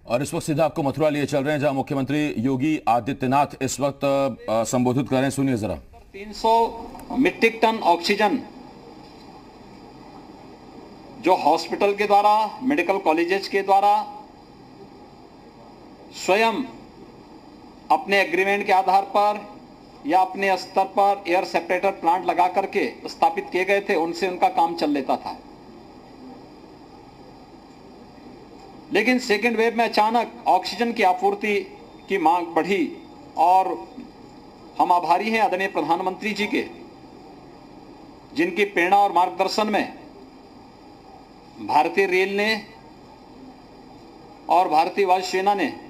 और इस वक्त सीधा आपको मथुरा लिए चल रहे हैं, जहां मुख्यमंत्री योगी आदित्यनाथ इस वक्त संबोधित कर रहे हैं। सुनिए जरा। 300 मीट्रिक टन ऑक्सीजन जो हॉस्पिटल के द्वारा, मेडिकल कॉलेजेस के द्वारा स्वयं अपने एग्रीमेंट के आधार पर या अपने स्तर पर एयर सेपरेटर प्लांट लगा करके स्थापित किए गए थे, उनसे उनका काम चल लेता था। लेकिन सेकेंड वेव में अचानक ऑक्सीजन की आपूर्ति की मांग बढ़ी और हम आभारी हैं आदरणीय प्रधानमंत्री जी के, जिनकी प्रेरणा और मार्गदर्शन में भारतीय रेल ने और भारतीय वायुसेना ने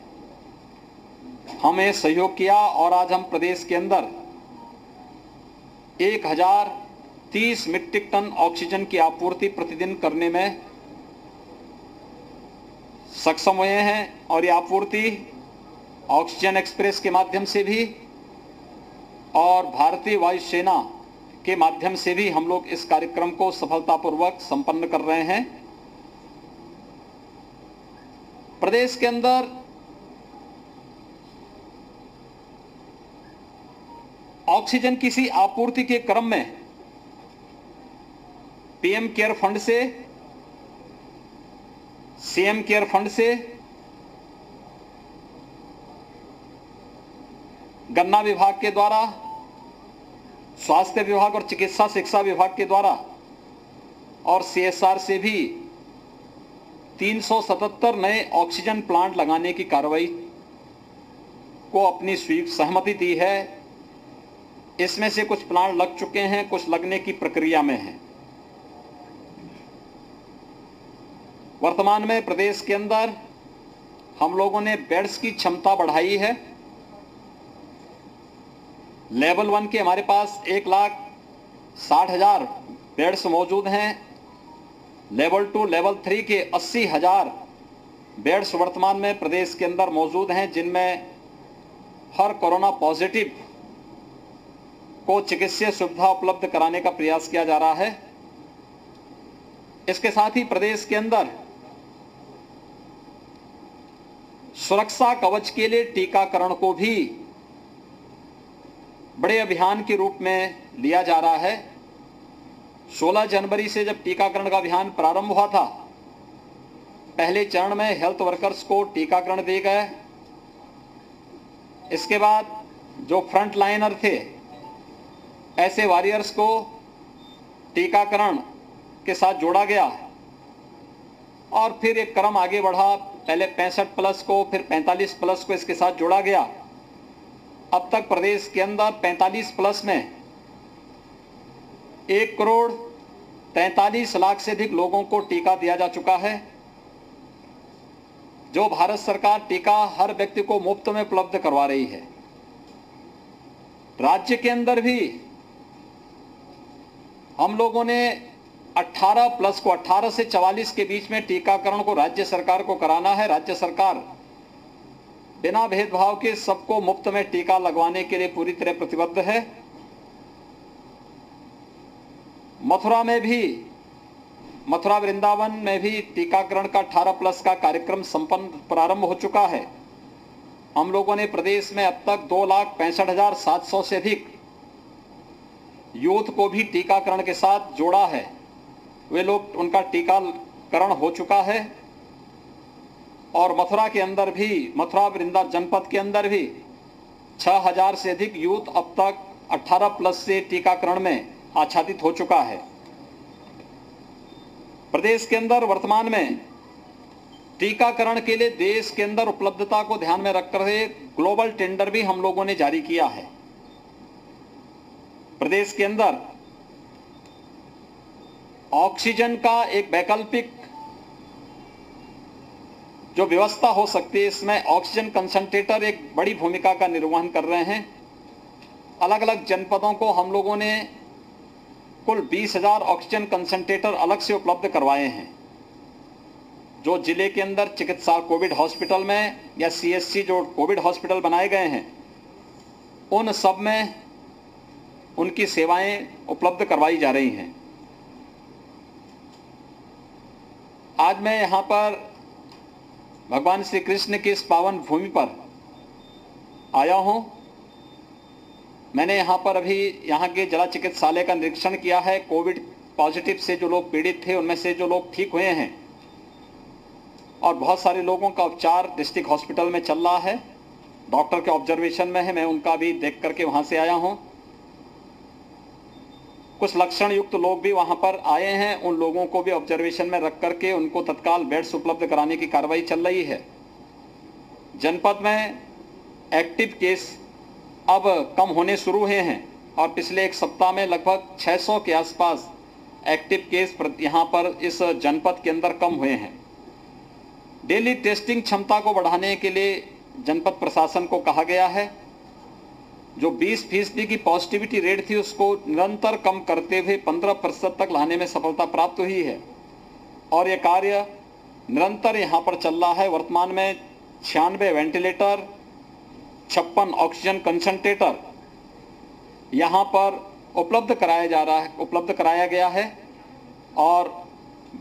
हमें सहयोग किया और आज हम प्रदेश के अंदर 1030 मीट्रिक टन ऑक्सीजन की आपूर्ति प्रतिदिन करने में सक्षम हुए हैं। और ये आपूर्ति ऑक्सीजन एक्सप्रेस के माध्यम से भी और भारतीय वायुसेना के माध्यम से भी हम लोग इस कार्यक्रम को सफलतापूर्वक संपन्न कर रहे हैं। प्रदेश के अंदर ऑक्सीजन की आपूर्ति के क्रम में पीएम केयर फंड से, सीएम केयर फंड से, गन्ना विभाग के द्वारा, स्वास्थ्य विभाग और चिकित्सा शिक्षा विभाग के द्वारा और सीएसआर से भी 377 नए ऑक्सीजन प्लांट लगाने की कार्रवाई को अपनी सहमति दी है। इसमें से कुछ प्लांट लग चुके हैं, कुछ लगने की प्रक्रिया में हैं। वर्तमान में प्रदेश के अंदर हम लोगों ने बेड्स की क्षमता बढ़ाई है। लेवल 1 के हमारे पास 1,60,000 बेड्स मौजूद हैं। लेवल 2, लेवल 3 के 80,000 बेड्स वर्तमान में प्रदेश के अंदर मौजूद हैं, जिनमें हर कोरोना पॉजिटिव को चिकित्सीय सुविधा उपलब्ध कराने का प्रयास किया जा रहा है। इसके साथ ही प्रदेश के अंदर सुरक्षा कवच के लिए टीकाकरण को भी बड़े अभियान के रूप में लिया जा रहा है। 16 जनवरी से जब टीकाकरण का अभियान प्रारंभ हुआ था, पहले चरण में हेल्थ वर्कर्स को टीकाकरण दिए गए। इसके बाद जो फ्रंट लाइनर थे, ऐसे वॉरियर्स को टीकाकरण के साथ जोड़ा गया और फिर एक क्रम आगे बढ़ा। पहले 65 प्लस को, फिर 45 प्लस को इसके साथ जोड़ा गया। अब तक प्रदेश के अंदर 45 प्लस में 1,43,00,000 से अधिक लोगों को टीका दिया जा चुका है। जो भारत सरकार टीका हर व्यक्ति को मुफ्त में उपलब्ध करवा रही है। राज्य के अंदर भी हम लोगों ने 18 प्लस को, 18 से 44 के बीच में टीकाकरण को राज्य सरकार को कराना है। राज्य सरकार बिना भेदभाव के सबको मुफ्त में टीका लगवाने के लिए पूरी तरह प्रतिबद्ध है। मथुरा में भी, मथुरा वृंदावन में भी टीकाकरण का 18 प्लस का कार्यक्रम संपन्न प्रारंभ हो चुका है। हम लोगों ने प्रदेश में अब तक 2,65,700 से अधिक यूथ को भी टीकाकरण के साथ जोड़ा है। वे लोग, उनका टीकाकरण हो चुका है। और मथुरा के अंदर भी, मथुरा वृंदावन जनपद के अंदर भी 6,000 से अधिक यूथ अब तक 18 प्लस से टीकाकरण में आच्छादित हो चुका है। प्रदेश के अंदर वर्तमान में टीकाकरण के लिए देश के अंदर उपलब्धता को ध्यान में रखकर ग्लोबल टेंडर भी हम लोगों ने जारी किया है। प्रदेश के अंदर ऑक्सीजन का एक वैकल्पिक जो व्यवस्था हो सकती है, इसमें ऑक्सीजन कंसंट्रेटर एक बड़ी भूमिका का निर्वहन कर रहे हैं। अलग अलग जनपदों को हम लोगों ने कुल 20,000 ऑक्सीजन कंसंट्रेटर अलग से उपलब्ध करवाए हैं। जो जिले के अंदर चिकित्सा कोविड हॉस्पिटल में या सीएससी जो कोविड हॉस्पिटल बनाए गए हैं, उन सब में उनकी सेवाएं उपलब्ध करवाई जा रही हैं। आज मैं यहाँ पर भगवान श्री कृष्ण की इस पावन भूमि पर आया हूं। मैंने यहां पर अभी यहां के जिला चिकित्सालय का निरीक्षण किया है। कोविड पॉजिटिव से जो लोग पीड़ित थे उनमें से जो लोग ठीक हुए हैं और बहुत सारे लोगों का उपचार डिस्ट्रिक्ट हॉस्पिटल में चल रहा है, डॉक्टर के ऑब्जर्वेशन में है। मैं उनका भी देख करके वहां से आया हूं। कुछ लक्षण युक्त लोग भी वहां पर आए हैं, उन लोगों को भी ऑब्जर्वेशन में रख करके उनको तत्काल बेड्स उपलब्ध कराने की कार्रवाई चल रही है। जनपद में एक्टिव केस अब कम होने शुरू हुए हैं और पिछले एक सप्ताह में लगभग 600 के आसपास एक्टिव केस यहां पर इस जनपद के अंदर कम हुए हैं। डेली टेस्टिंग क्षमता को बढ़ाने के लिए जनपद प्रशासन को कहा गया है। जो 20% की पॉजिटिविटी रेट थी उसको निरंतर कम करते हुए 15% तक लाने में सफलता प्राप्त हुई है और यह कार्य निरंतर यहां पर चल रहा है। वर्तमान में 96 वेंटिलेटर, 56 ऑक्सीजन कंसंट्रेटर यहां पर उपलब्ध कराया गया है और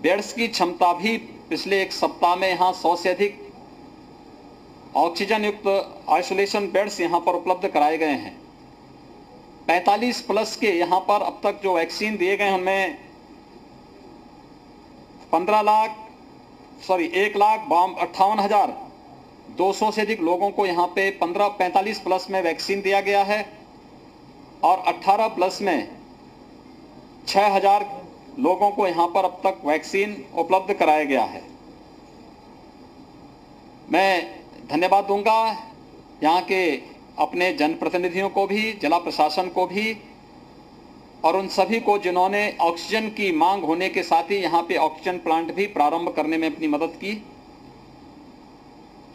बेड्स की क्षमता भी पिछले एक सप्ताह में यहां 100 से अधिक ऑक्सीजन युक्त आइसोलेशन बेड्स यहां पर उपलब्ध कराए गए हैं। 45 प्लस के यहां पर अब तक जो वैक्सीन दिए गए हैं उनमें 1,58,200 से अधिक लोगों को यहां पे 45 प्लस में वैक्सीन दिया गया है और 18 प्लस में 6,000 लोगों को यहां पर अब तक वैक्सीन उपलब्ध कराया गया है। मैं धन्यवाद दूंगा यहाँ के अपने जनप्रतिनिधियों को भी, जिला प्रशासन को भी और उन सभी को जिन्होंने ऑक्सीजन की मांग होने के साथ ही यहाँ पे ऑक्सीजन प्लांट भी प्रारंभ करने में अपनी मदद की।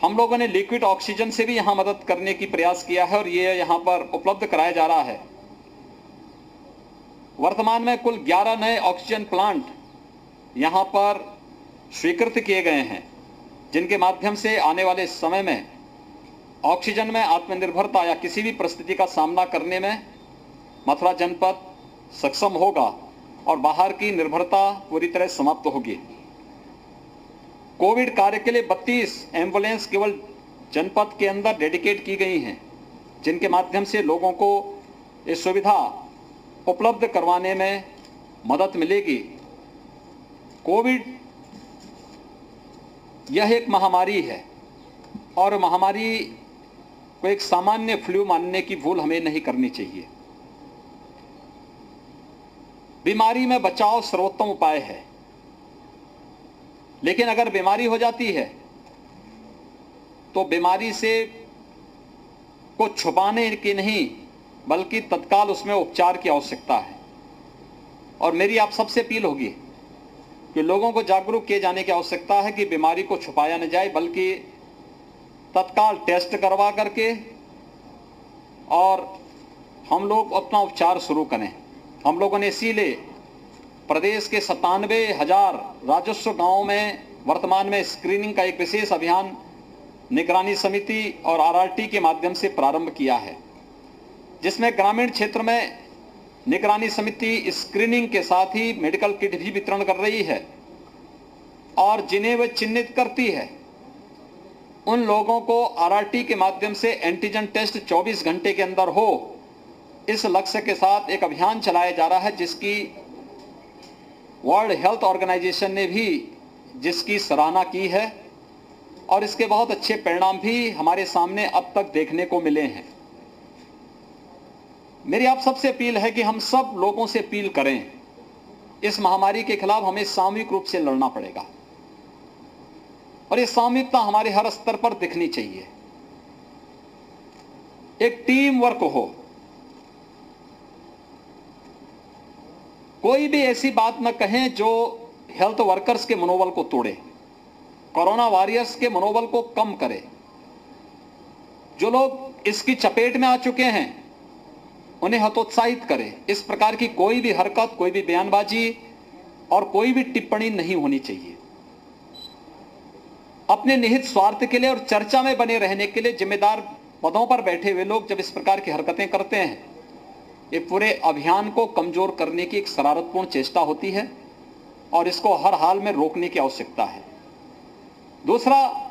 हम लोगों ने लिक्विड ऑक्सीजन से भी यहाँ मदद करने की प्रयास किया है और ये यहाँ पर उपलब्ध कराया जा रहा है। वर्तमान में कुल 11 नए ऑक्सीजन प्लांट यहाँ पर स्वीकृत किए गए हैं, जिनके माध्यम से आने वाले समय में ऑक्सीजन में आत्मनिर्भरता या किसी भी परिस्थिति का सामना करने में मथुरा जनपद सक्षम होगा और बाहर की निर्भरता पूरी तरह समाप्त होगी। कोविड कार्य के लिए 32 एम्बुलेंस केवल जनपद के अंदर डेडिकेट की गई हैं, जिनके माध्यम से लोगों को ये सुविधा उपलब्ध करवाने में मदद मिलेगी। कोविड यह एक महामारी है और महामारी को एक सामान्य फ्लू मानने की भूल हमें नहीं करनी चाहिए। बीमारी में बचाव सर्वोत्तम उपाय है, लेकिन अगर बीमारी हो जाती है तो बीमारी से को छुपाने की नहीं बल्कि तत्काल उसमें उपचार की आवश्यकता है। और मेरी आप सबसे अपील होगी कि लोगों को जागरूक किए जाने की आवश्यकता है कि बीमारी को छुपाया न जाए, बल्कि तत्काल टेस्ट करवा करके और हम लोग अपना उपचार शुरू करें। हम लोगों ने इसीलिए प्रदेश के 97,000 राजस्व गांवों में वर्तमान में स्क्रीनिंग का एक विशेष अभियान निगरानी समिति और आरआरटी के माध्यम से प्रारंभ किया है, जिसमें ग्रामीण क्षेत्र में निगरानी समिति स्क्रीनिंग के साथ ही मेडिकल किट भी वितरण कर रही है और जिन्हें वह चिन्हित करती है उन लोगों को आरआरटी के माध्यम से एंटीजन टेस्ट 24 घंटे के अंदर हो, इस लक्ष्य के साथ एक अभियान चलाया जा रहा है, जिसकी वर्ल्ड हेल्थ ऑर्गेनाइजेशन ने भी जिसकी सराहना की है और इसके बहुत अच्छे परिणाम भी हमारे सामने अब तक देखने को मिले हैं। मेरी आप सबसे अपील है कि हम सब लोगों से अपील करें, इस महामारी के खिलाफ हमें सामूहिक रूप से लड़ना पड़ेगा और ये सामूहिकता हमारे हर स्तर पर दिखनी चाहिए। एक टीम वर्क हो, कोई भी ऐसी बात न कहें जो हेल्थ वर्कर्स के मनोबल को तोड़े, कोरोना वॉरियर्स के मनोबल को कम करे। जो लोग इसकी चपेट में आ चुके हैं उन्हें हतोत्साहित करे। इस प्रकार की कोई भी हरकत, कोई भी बयानबाजी और कोई भी टिप्पणी नहीं होनी चाहिए। अपने निहित स्वार्थ के लिए और चर्चा में बने रहने के लिए जिम्मेदार पदों पर बैठे हुए लोग जब इस प्रकार की हरकतें करते हैं, ये पूरे अभियान को कमजोर करने की एक शरारतपूर्ण चेष्टा होती है और इसको हर हाल में रोकने की आवश्यकता है। दूसरा,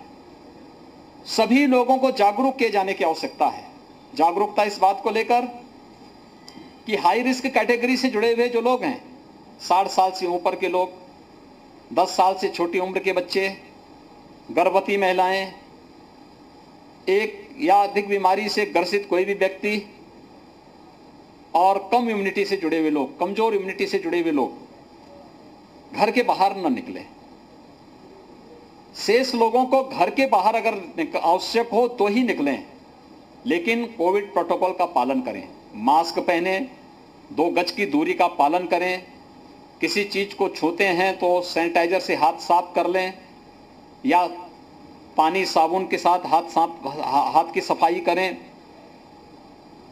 सभी लोगों को जागरूक किए जाने की आवश्यकता है। जागरूकता इस बात को लेकर कि हाई रिस्क कैटेगरी से जुड़े हुए जो लोग हैं, 60 साल से ऊपर के लोग, 10 साल से छोटी उम्र के बच्चे, गर्भवती महिलाएं, एक या अधिक बीमारी से ग्रसित कोई भी व्यक्ति और कम इम्यूनिटी से जुड़े हुए लोग, कमजोर इम्यूनिटी से जुड़े हुए लोग घर के बाहर न निकलें। शेष लोगों को घर के बाहर अगर आवश्यक हो तो ही निकलें, लेकिन कोविड प्रोटोकॉल का पालन करें। मास्क पहने, 2 गज की दूरी का पालन करें, किसी चीज को छूते हैं तो सैनिटाइजर से हाथ साफ कर लें या पानी साबुन के साथ हाथ की सफाई करें।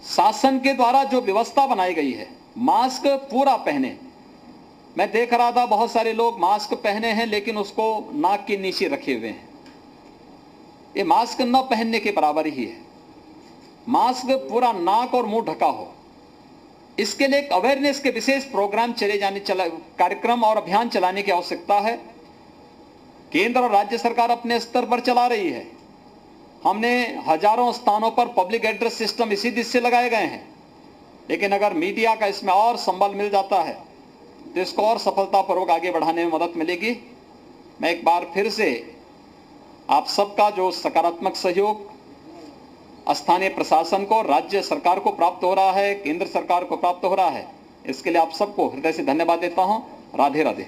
शासन के द्वारा जो व्यवस्था बनाई गई है, मास्क पूरा पहने। मैं देख रहा था बहुत सारे लोग मास्क पहने हैं लेकिन उसको नाक के नीचे रखे हुए हैं। ये मास्क न पहनने के बराबर ही है। मास्क पूरा नाक और मुंह ढका हो। इसके लिए एक अवेयरनेस के विशेष प्रोग्राम कार्यक्रम और अभियान चलाने की आवश्यकता है। केंद्र और राज्य सरकार अपने स्तर पर चला रही है। हमने हजारों स्थानों पर पब्लिक एड्रेस सिस्टम इसी दिशा से लगाए गए हैं, लेकिन अगर मीडिया का इसमें और संबल मिल जाता है तो इसको और सफलतापूर्वक आगे बढ़ाने में मदद मिलेगी। मैं एक बार फिर से आप सबका जो सकारात्मक सहयोग स्थानीय प्रशासन को, राज्य सरकार को प्राप्त हो रहा है, केंद्र सरकार को प्राप्त हो रहा है, इसके लिए आप सबको हृदय से धन्यवाद देता हूं। राधे राधे।